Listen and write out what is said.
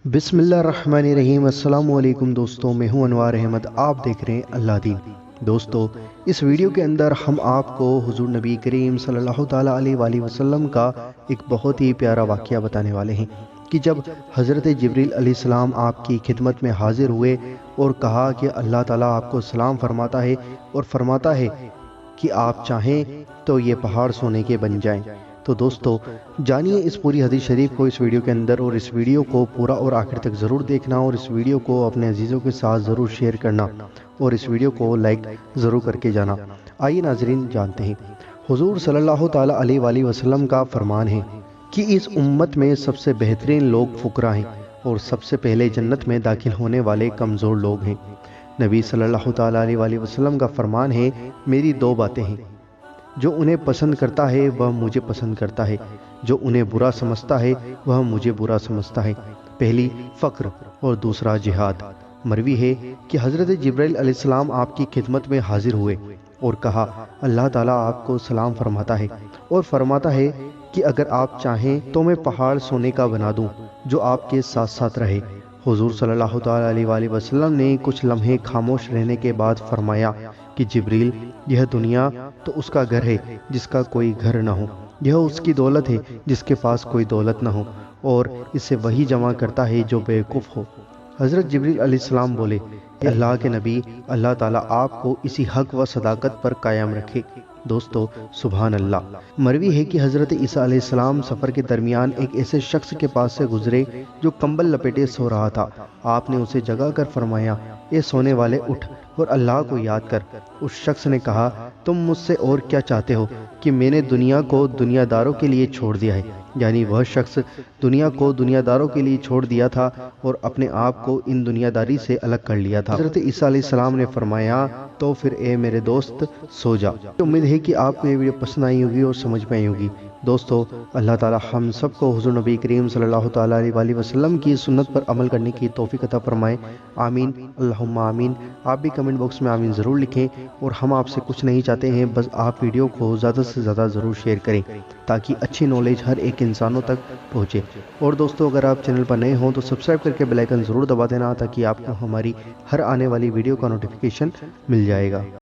बिस्मिल्लाहिर्रहमानिर्रहीम। अस्सलाम वालेकुम दोस्तों, मैं हूं अनवार अहमद। आप देख रहे हैं अल्लाह दीन। दोस्तों, इस वीडियो के अंदर हम आपको हुजूर नबी करीम सल्लल्लाहु ताला अलैहि वसल्लम का एक बहुत ही प्यारा वाक़या बताने वाले हैं कि जब हज़रत जिब्रील अलैहिस्सलाम आपकी खिदमत में हाजिर हुए और कहा कि अल्लाह ताला आपको सलाम फरमाता है और फरमाता है कि आप चाहें तो ये पहाड़ सोने के बन जाएं। तो दोस्तों, जानिए इस पूरी हदीस शरीफ को इस वीडियो के अंदर, और इस वीडियो को पूरा और आखिर तक ज़रूर देखना, और इस वीडियो को अपने अजीज़ों के साथ ज़रूर शेयर करना, और इस वीडियो को लाइक ज़रूर करके जाना। आइए नाज़रीन, जानते हैं हुजूर सल्लल्लाहु ताला अलैहि वसल्लम का फरमान है कि इस उम्मत में सबसे बेहतरीन लोग फुकरा हैं और सबसे पहले जन्नत में दाखिल होने वाले कमज़ोर लोग हैं। नबी सल्लल्लाहु ताला अलैहि वसल्लम का फरमान है, मेरी दो बातें हैं, जो उन्हें पसंद करता है वह मुझे पसंद करता है, जो उन्हें बुरा समझता है वह मुझे बुरा समझता है। पहली फ़क्र और दूसरा जिहाद। मरवी है कि हज़रत जिब्राइल अलैहिस्सलाम आपकी खिदमत में हाजिर हुए और कहा, अल्लाह ताला आपको सलाम फरमाता है और फरमाता है कि अगर आप चाहें तो मैं पहाड़ सोने का बना दूं जो आपके साथ साथ रहे। हुजूर सल्लल्लाहु ताला अलैहि वसल्लम ने कुछ लम्हे खामोश रहने के बाद फरमाया कि जिब्रील, यह दुनिया तो उसका घर है जिसका कोई घर न हो, यह उसकी दौलत है जिसके पास कोई दौलत न हो, और इसे वही जमा करता है जो बेवकूफ़ हो। हज़रत जिब्रील अलैहिस्सलाम बोले, अल्लाह के नबी, अल्लाह ताला आपको इसी हक व सदाकत पर कायम रखे। दोस्तों, सुभान अल्लाह। मरवी है कि हज़रत ईसा अलैहिस्सलाम सफ़र के दरमियान एक ऐसे शख्स के पास से गुजरे जो कंबल लपेटे सो रहा था। आपने उसे जगा कर फरमाया, ए सोने वाले, उठ और अल्लाह को याद कर। उस शख्स ने कहा, तुम मुझसे और क्या चाहते हो कि मैंने दुनिया को दुनियादारों के लिए छोड़ दिया है। यानी वह शख्स दुनिया को दुनियादारों के लिए छोड़ दिया था और अपने आप को इन दुनियादारी से अलग कर लिया था। हज़रत ईसा अलैहिस्सलाम ने फरमाया, तो फिर ए मेरे दोस्त, सो जा। उम्मीद है कि आपको ये वीडियो पसंद आई होगी और समझ में आई होगी। दोस्तों, अल्लाह ताला हम सबको हुज़ूर नबी करीम सल्लल्लाहु ताला अलैहि वसल्लम की सुन्नत पर अमल करने की तौफीक अता फरमाए। आमीन, अल्लाहुम्मा आमीन। आप भी कमेंट बॉक्स में आमीन ज़रूर लिखें, और हम आपसे कुछ नहीं चाहते हैं, बस आप वीडियो को ज़्यादा से ज़्यादा ज़रूर शेयर करें ताकि अच्छी नॉलेज हर एक इंसानों तक पहुँचे। और दोस्तों, अगर आप चैनल पर नए हों तो सब्सक्राइब करके बेल आइकन ज़रूर दबा देना ताकि आपको हमारी हर आने वाली वीडियो का नोटिफिकेशन मिल जाएगा।